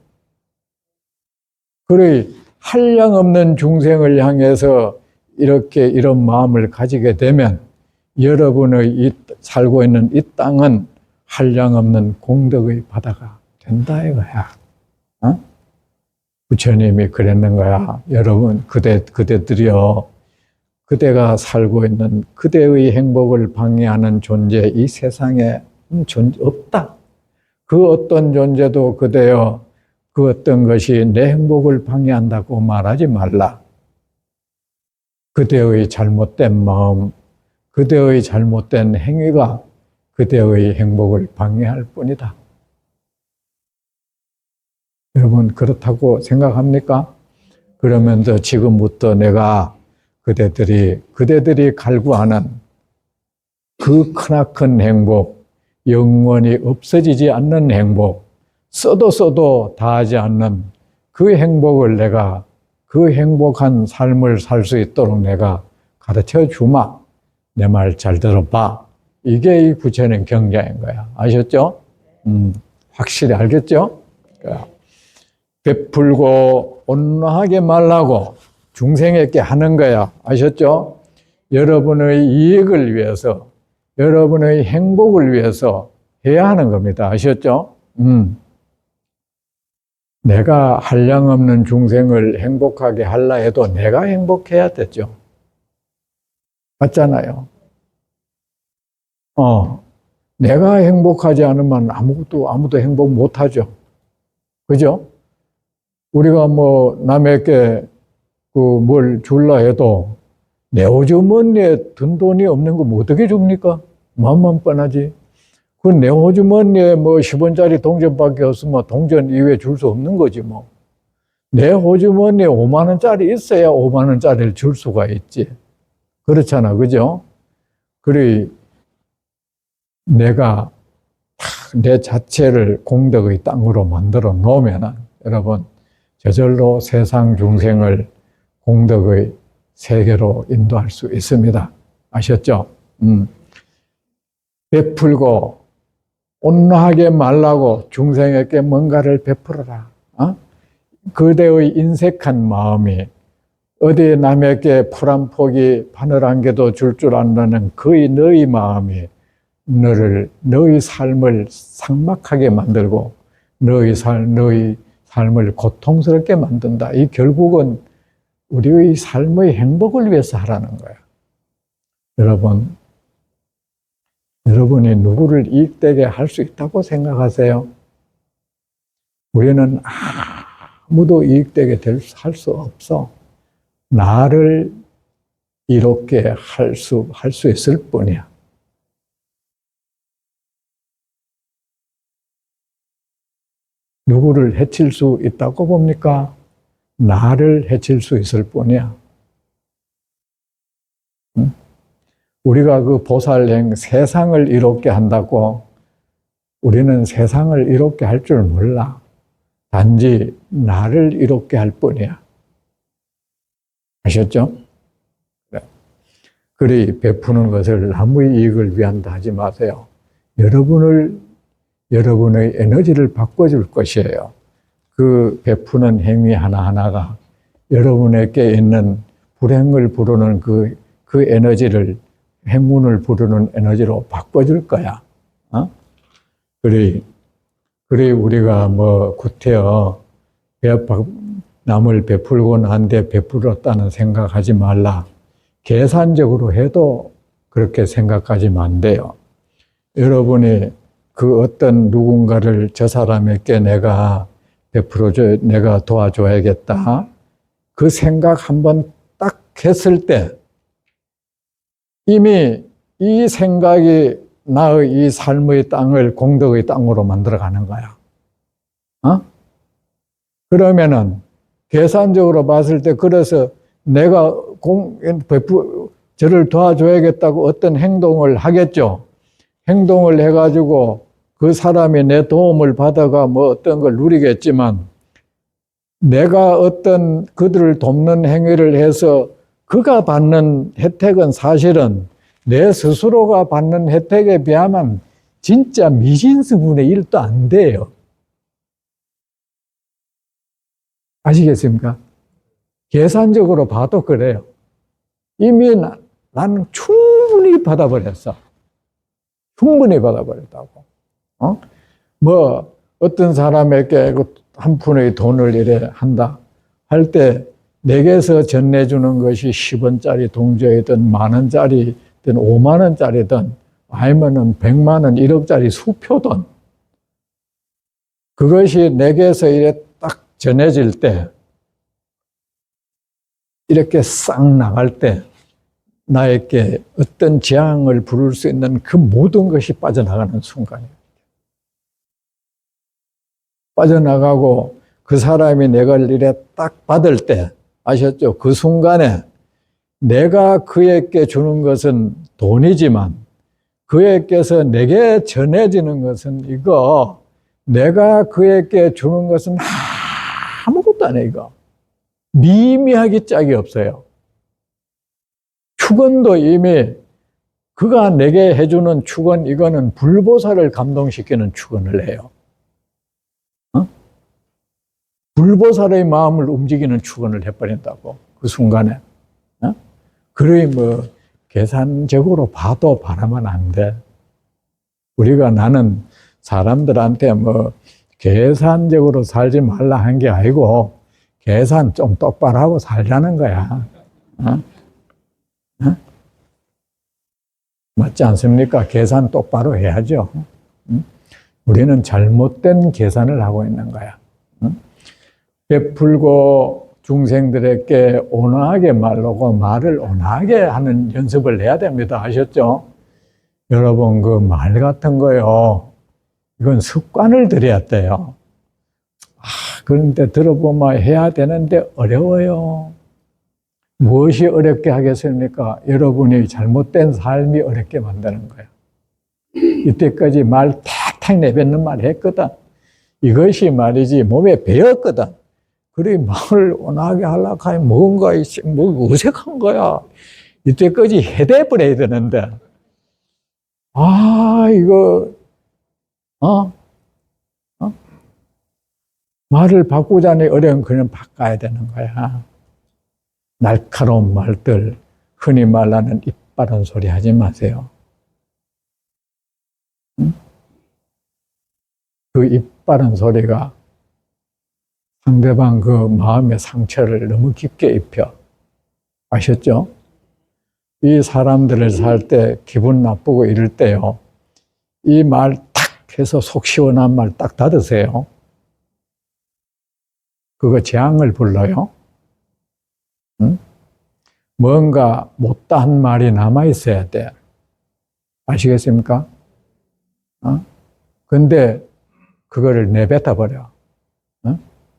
그래 한량없는 중생을 향해서 이렇게 이런 마음을 가지게 되면 여러분의 살고 있는 이 땅은 한량없는 공덕의 바다가 된다 이거야. 부처님이 그랬는 거야. 여러분 그대들이요. 그대가 살고 있는 그대의 행복을 방해하는 존재 이 세상에 없다. 그 어떤 존재도 그대여 그 어떤 것이 내 행복을 방해한다고 말하지 말라. 그대의 잘못된 마음, 그대의 잘못된 행위가 그대의 행복을 방해할 뿐이다. 여러분 그렇다고 생각합니까? 그러면서 지금부터 내가 그대들이 갈구하는 그 크나큰 행복, 영원히 없어지지 않는 행복, 써도 다하지 않는 그 행복을 내가 그 행복한 삶을 살 수 있도록 내가 가르쳐 주마. 내 말 잘 들어봐. 이게 이 부처님 경자인 거야. 아셨죠? 확실히 알겠죠? 베풀고 온화하게 말라고 중생에게 하는 거야. 아셨죠? 여러분의 이익을 위해서, 여러분의 행복을 위해서 해야 하는 겁니다. 아셨죠? 내가 한량없는 중생을 행복하게 하려 해도 내가 행복해야 되죠. 맞잖아요. 내가 행복하지 않으면 아무도 행복 못 하죠. 그죠? 우리가 뭐 남에게 뭘 줄라 해도 내 호주머니에 든 돈이 없는 거 뭐 어떻게 줍니까? 마음만 뻔하지. 그 내 호주머니에 뭐 10원짜리 동전밖에 없으면 동전 이외에 줄 수 없는 거지 뭐. 내 호주머니에 5만 원짜리 있어야 5만 원짜리를 줄 수가 있지. 그렇잖아. 그죠? 그래 내가 내 자체를 공덕의 땅으로 만들어 놓으면은 여러분 저절로 세상 중생을 공덕의 세계로 인도할 수 있습니다. 아셨죠? 베풀고 온화하게 말라고 중생에게 뭔가를 베풀어라. 그대의 인색한 마음이 어디 남에게 풀 한 포기 바늘 한 개도 줄 안다는 너의 마음이 너의 삶을 삭막하게 만들고 너의 삶을 고통스럽게 만든다. 이 결국은 우리의 삶의 행복을 위해서 하라는 거야. 여러분이 누구를 이익되게 할 수 있다고 생각하세요? 우리는 아무도 이익되게 할 수 없어. 나를 이롭게 할 수 있을 뿐이야. 누구를 해칠 수 있다고 봅니까? 나를 해칠 수 있을 뿐이야. 우리가 그 보살행 세상을 이롭게 한다고 우리는 세상을 이롭게 할 줄 몰라. 단지 나를 이롭게 할 뿐이야. 아셨죠? 그리 베푸는 것을 남의 이익을 위한다 하지 마세요. 여러분의 에너지를 바꿔줄 것이에요. 그 베푸는 행위 하나하나가 여러분에게 있는 불행을 부르는 그 에너지를 행운을 부르는 에너지로 바꿔줄 거야. 어? 그래 우리가 뭐 구태여 남을 베풀고 난데 베풀었다는 생각하지 말라. 계산적으로 해도 그렇게 생각하시면 안 돼요. 여러분이 그 어떤 누군가를 저 사람에게 내가 내가 도와줘야겠다. 그 생각 한번 딱 했을 때 이미 이 생각이 나의 이 삶의 땅을 공덕의 땅으로 만들어가는 거야. 어? 그러면은 계산적으로 봤을 때 그래서 내가 저를 도와줘야겠다고 어떤 행동을 하겠죠. 행동을 해가지고 그 사람이 내 도움을 받아가 뭐 어떤 걸 누리겠지만 내가 어떤 그들을 돕는 행위를 해서 그가 받는 혜택은 사실은 내 스스로가 받는 혜택에 비하면 진짜 미진수분의 1도 안 돼요. 아시겠습니까? 계산적으로 봐도 그래요. 이미 나는 충분히 받아버렸어. 충분히 받아버렸다고. 뭐 어떤 사람에게 한 푼의 돈을 이래 한다 할 때 내게서 전내주는 것이 10원짜리 동전이든 만원짜리든 5만원짜리든 아니면은 100만원, 1억짜리 수표든 그것이 내게서 이래 딱 전해질 때 이렇게 싹 나갈 때 나에게 어떤 재앙을 부를 수 있는 그 모든 것이 빠져나가는 순간이에요. 빠져나가고 그 사람이 내가 이래 딱 받을 때 아셨죠? 그 순간에 내가 그에게 주는 것은 돈이지만 그에게서 내게 전해지는 것은 이거 내가 그에게 주는 것은 아무것도 아니에요. 이거 미미하기 짝이 없어요. 축원도 이미 그가 내게 해주는 축원 이거는 불보살을 감동시키는 축원을 해요. 불보살의 마음을 움직이는 축원을 해버린다고 그 순간에. 그러니 뭐 계산적으로 봐도 바라면 안 돼. 우리가 나는 사람들한테 뭐 계산적으로 살지 말라 한 게 아니고 계산 좀 똑바로 하고 살자는 거야. 맞지 않습니까? 계산 똑바로 해야죠. 우리는 잘못된 계산을 하고 있는 거야. 베풀고 중생들에게 온화하게 말하고 말을 온화하게 하는 연습을 해야 됩니다. 아셨죠? 여러분 그 말 같은 거요. 이건 습관을 들여야 돼요. 그런데 들어보면 해야 되는데 어려워요. 무엇이 어렵게 하겠습니까? 여러분이 잘못된 삶이 어렵게 만드는 거예요. 이때까지 말 탁탁 내뱉는 말 했거든. 이것이 말이지 몸에 배었거든. 그래 말을 온화하게 하려고 하면 뭔가 뭐 어색한 거야. 이때까지 해대버려야 되는데 이거 말을 바꾸자니 어려운 그냥 바꿔야 되는 거야. 날카로운 말들, 흔히 말하는 입 바른 소리 하지 마세요. 그 입 바른 소리가 상대방 그 마음의 상처를 너무 깊게 입혀. 아셨죠? 이 사람들을 살 때 기분 나쁘고 이럴 때요. 이 말 탁 해서 속 시원한 말 딱 닫으세요. 그거 재앙을 불러요. 뭔가 못다한 말이 남아있어야 돼. 아시겠습니까? 근데 그거를 내뱉어버려.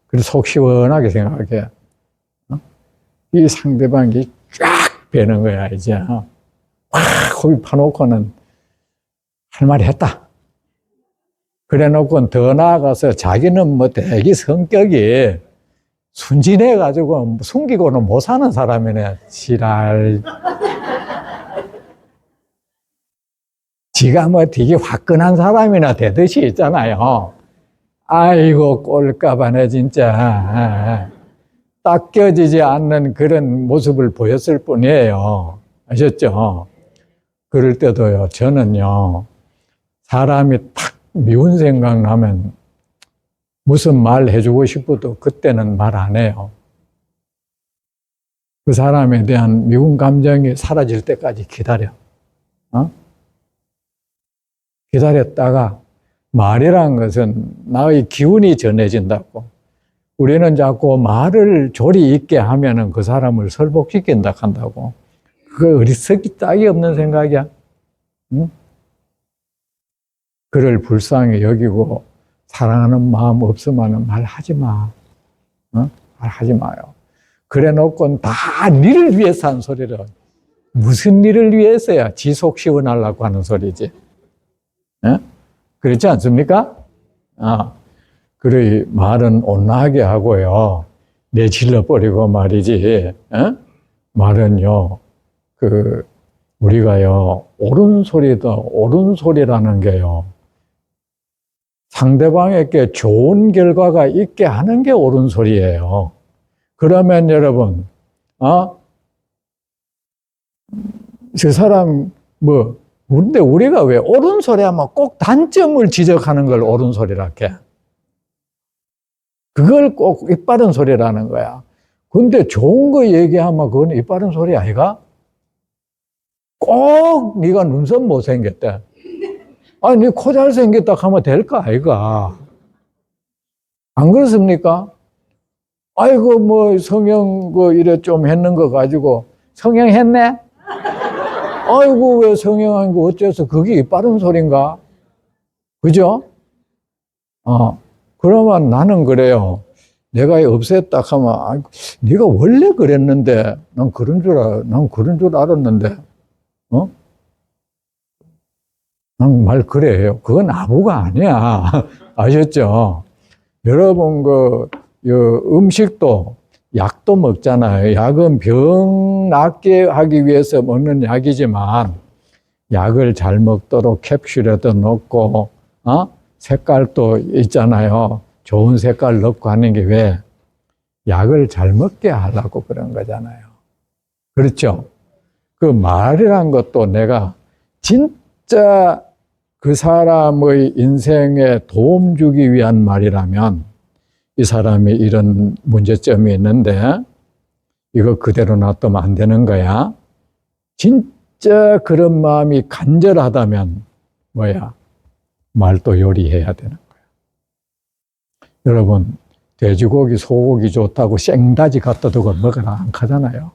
그래서 속 시원하게 생각해. 이 상대방이 쫙 배는 거야, 이제. 확 호흡 파놓고는 할 말이 했다. 그래 놓고 더 나아가서 자기는 뭐 되게 성격이 순진해가지고 숨기고는 못 사는 사람이네. 지랄. 지가 뭐 되게 화끈한 사람이나 되듯이 있잖아요. 아이고 꼴까봐네 진짜. 닦여지지 않는 그런 모습을 보였을 뿐이에요. 아셨죠? 그럴 때도요, 저는요, 사람이 탁 미운 생각 나면 무슨 말 해주고 싶어도 그때는 말 안 해요. 그 사람에 대한 미운 감정이 사라질 때까지 기다려. 기다렸다가 말이라는 것은 나의 기운이 전해진다고. 우리는 자꾸 말을 조리 있게 하면은 그 사람을 설복시킨다 한다고. 그거 어리석기 짝이 없는 생각이야. 응? 그를 불쌍히 여기고 사랑하는 마음 없으면 말하지 마. 말하지 마요. 그래 놓고는 다 니를 위해서 한 소리를. 무슨 일을 위해서야 지속 시원하려고 하는 소리지. 그렇지 않습니까? 그래 말은 온화하게 하고요. 내질러버리고 말이지. 말은요. 우리가요. 옳은 소리라는 게요. 상대방에게 좋은 결과가 있게 하는 게 옳은 소리예요. 그러면 여러분, 저 사람, 근데 우리가 왜 옳은 소리 하면 꼭 단점을 지적하는 걸 옳은 소리라 해? 그걸 꼭 이빠른 소리라는 거야. 근데 좋은 거 얘기하면 그건 이빠른 소리 아이가? 꼭 네가 눈썹 못생겼대. 아니, 네 코 잘생겼다 하면 될까 아이가? 안 그렇습니까? 아이고, 성형, 이래 좀 했는 거 가지고, 성형했네? 아이고, 왜 성형한 거 어째서 그게 빠른 소린가? 그죠? 그러면 나는 그래요. 내가 없앴다 하면, 네가 원래 그랬는데, 난 그런 줄 알았는데, 난 말 그래요. 그건 아부가 아니야. 아셨죠? 여러분, 음식도, 약도 먹잖아요. 약은 병 낫게 하기 위해서 먹는 약이지만, 약을 잘 먹도록 캡슐에도 넣고, 색깔도 있잖아요. 좋은 색깔 넣고 하는 게 왜? 약을 잘 먹게 하려고 그런 거잖아요. 그렇죠? 그 말이란 것도 내가 진짜 그 사람의 인생에 도움 주기 위한 말이라면 이 사람이 이런 문제점이 있는데 이거 그대로 놔두면 안 되는 거야. 진짜 그런 마음이 간절하다면 말도 요리해야 되는 거야. 여러분, 돼지고기, 소고기 좋다고 생다지 갖다 두고 먹으라 안 하잖아요.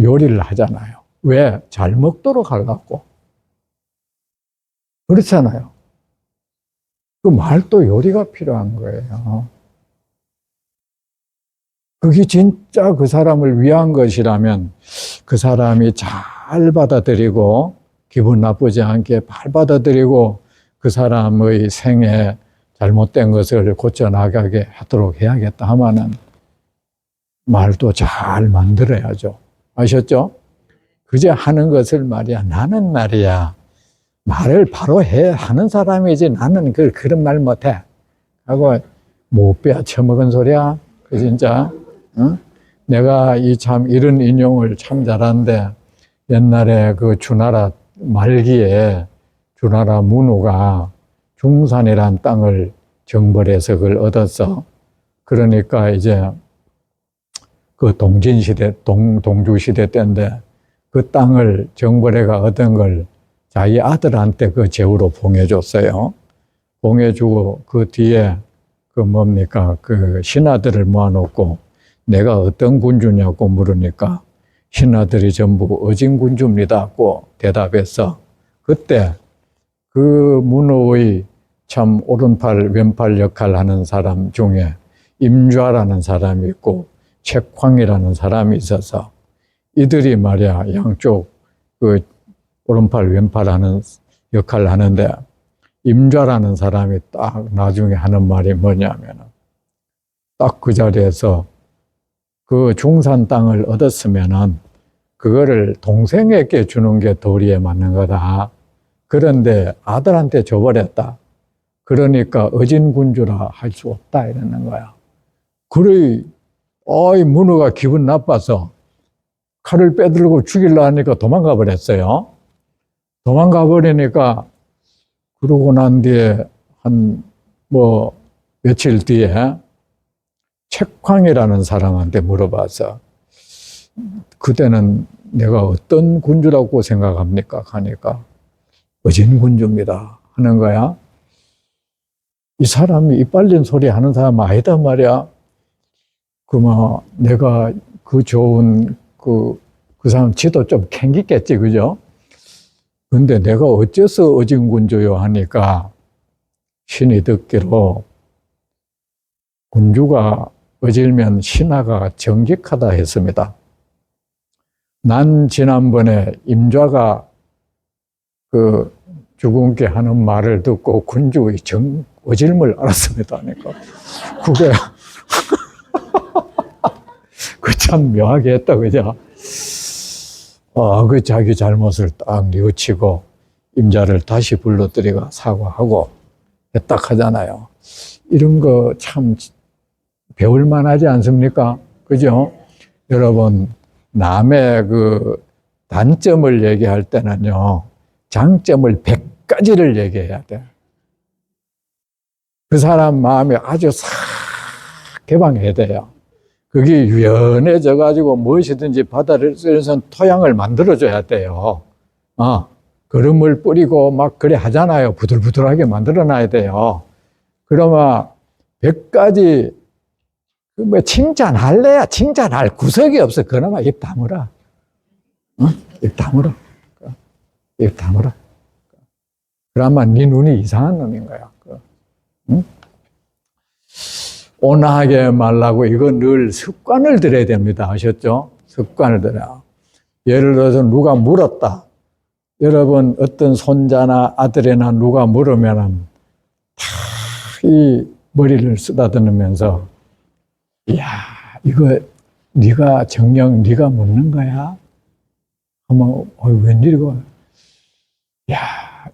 요리를 하잖아요. 왜? 잘 먹도록 하려고. 그렇잖아요. 그 말도 요리가 필요한 거예요. 그게 진짜 그 사람을 위한 것이라면 그 사람이 잘 받아들이고 기분 나쁘지 않게 잘 받아들이고 그 사람의 생에 잘못된 것을 고쳐나가게 하도록 해야겠다 하면은 말도 잘 만들어야죠. 아셨죠? 그저 하는 것을 말이야. 나는 말이야. 말을 바로 하는 사람이지 나는 그런 말 못해. 하고 못 빼앗쳐먹은 소리야. 그 진짜. 응? 내가 이런 인용을 참 잘하는데 옛날에 그 주나라 말기에 주나라 문우가 중산이란 땅을 정벌해서 그걸 얻었어. 그러니까 이제 그 동진시대, 동주시대 때인데 그 땅을 정벌해가 얻은 걸 자기 아들한테 그 제후로 봉해줬어요. 봉해주고 그 뒤에 그 신하들을 모아놓고 내가 어떤 군주냐고 물으니까 신하들이 전부 어진군주입니다고 대답해서 그때 그 문호의 참 오른팔 왼팔 역할을 하는 사람 중에 임좌라는 사람이 있고 책황이라는 사람이 있어서 이들이 말이야 양쪽 그 오른팔 왼팔 하는 역할을 하는데 임좌라는 사람이 딱 나중에 하는 말이 뭐냐면 딱 그 자리에서 그 중산 땅을 얻었으면은 그거를 동생에게 주는 게 도리에 맞는 거다. 그런데 아들한테 줘버렸다. 그러니까 어진군주라 할 수 없다 이러는 거야. 그래, 이 문어가 기분 나빠서 칼을 빼들고 죽이려 하니까 도망가 버렸어요. 도망가 버리니까 그러고 난 뒤에 며칠 뒤에 책황이라는 사람한테 물어봐서 그때는 내가 어떤 군주라고 생각합니까? 하니까 어진군주입니다 하는 거야. 이 사람이 이빨린 소리 하는 사람 아니다 말이야. 내가 그 좋은 그 사람 지도 좀 캥기겠지, 그죠? 근데 내가 어째서 어진군주요 하니까 신이 듣기로 군주가 어질면 신하가 정직하다 했습니다. 난 지난번에 임좌가 그 주군께 하는 말을 듣고 군주의 어질물 알았습니다 하니까 그게 그 참 묘하게 했다, 그죠? 그 자기 잘못을 딱 뉘우치고 임자를 다시 불러들이가 사과하고 했다 하잖아요. 이런 거 참 배울 만하지 않습니까? 그죠? 여러분, 남의 그 단점을 얘기할 때는요, 장점을 100가지를 얘기해야 돼. 그 사람 마음이 아주 싹 개방해야 돼요. 그게 유연해져 가지고 무엇이든지 받아들일 수 있는 토양을 만들어줘야 돼요. 거름을 뿌리고 막 그래 하잖아요. 부들부들하게 만들어놔야 돼요. 그러면 100가지 칭찬할래야 칭찬할 구석이 없어. 그나마 입 다물어. 입 다물어. 입 다물어. 그러면 네 눈이 이상한 놈인 거야. 응? 온화하게 말라고 이거 늘 습관을 들여야 됩니다. 아셨죠? 습관을 들여. 예를 들어서 누가 물었다. 여러분 어떤 손자나 아들이나 누가 물으면 다 이 머리를 쓰다듬으면서 이야 이거 네가 정녕 네가 묻는 거야? 하면 웬일이고? 야,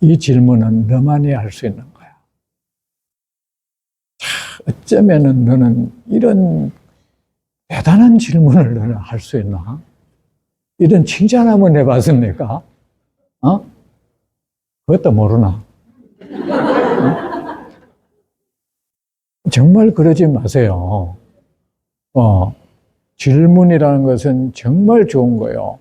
이 질문은 너만이 할 수 있는 거야. 어쩌면은 너는 이런 대단한 질문을 너는 할 수 있나? 이런 칭찬 한번 해봤습니까? 그것도 모르나? 정말 그러지 마세요. 질문이라는 것은 정말 좋은 거예요.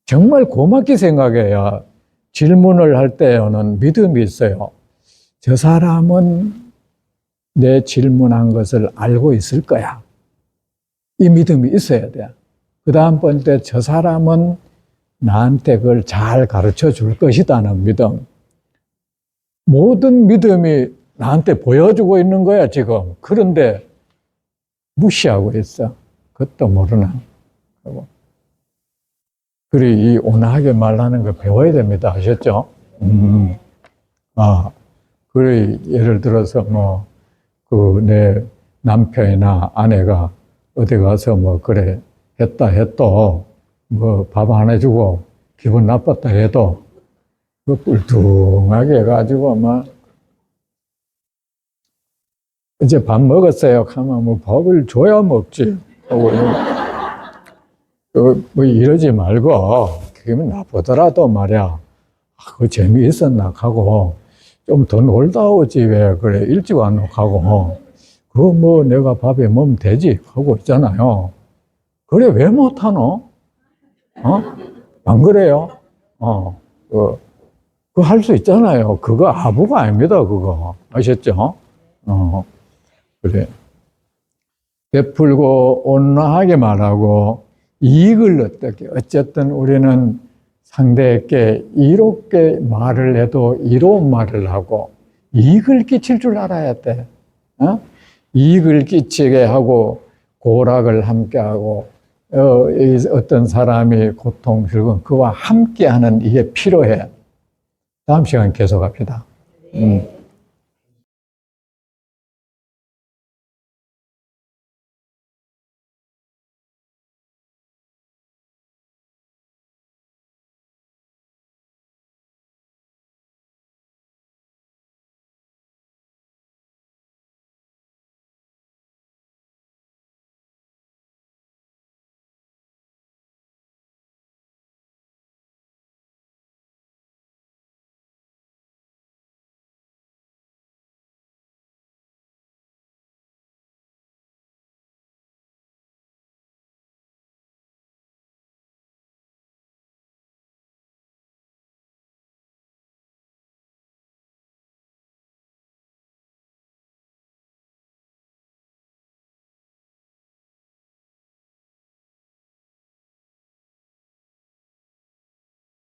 정말 고맙게 생각해야 질문을 할 때는 믿음이 있어요. 저 사람은 내 질문한 것을 알고 있을 거야. 이 믿음이 있어야 돼. 그 다음번 때 저 사람은 나한테 그걸 잘 가르쳐 줄 것이다는 믿음. 모든 믿음이 나한테 보여주고 있는 거야, 지금. 그런데 무시하고 있어. 그것도 모르나. 그래, 이 온화하게 말하는 거 배워야 됩니다. 아셨죠? 그래, 예를 들어서 내 남편이나 아내가 어디 가서 그래, 했다 해도, 밥 안 해주고 기분 나빴다 해도, 뿔뚱하게 해가지고, 이제 밥 먹었어요. 하면 밥을 줘야 먹지. 이러지 말고, 기분 나쁘더라도 말이야. 그 재미있었나 하고, 좀 더 놀다 오지, 왜 그래. 일찍 안 하고, 내가 밥에 먹으면 되지. 하고 있잖아요. 그래, 왜 못하노? 안 그래요? 그거 할 수 있잖아요. 그거 아부가 아닙니다, 그거. 아셨죠? 그래. 베풀고 온화하게 말하고 이익을 어떻게, 어쨌든 우리는 상대에게 이롭게 말을 해도 이로운 말을 하고 이익을 끼칠 줄 알아야 돼. 이익을 끼치게 하고 고락을 함께하고 어떤 사람이 고통, 즐거움 그와 함께하는 이게 필요해. 다음 시간 계속합시다.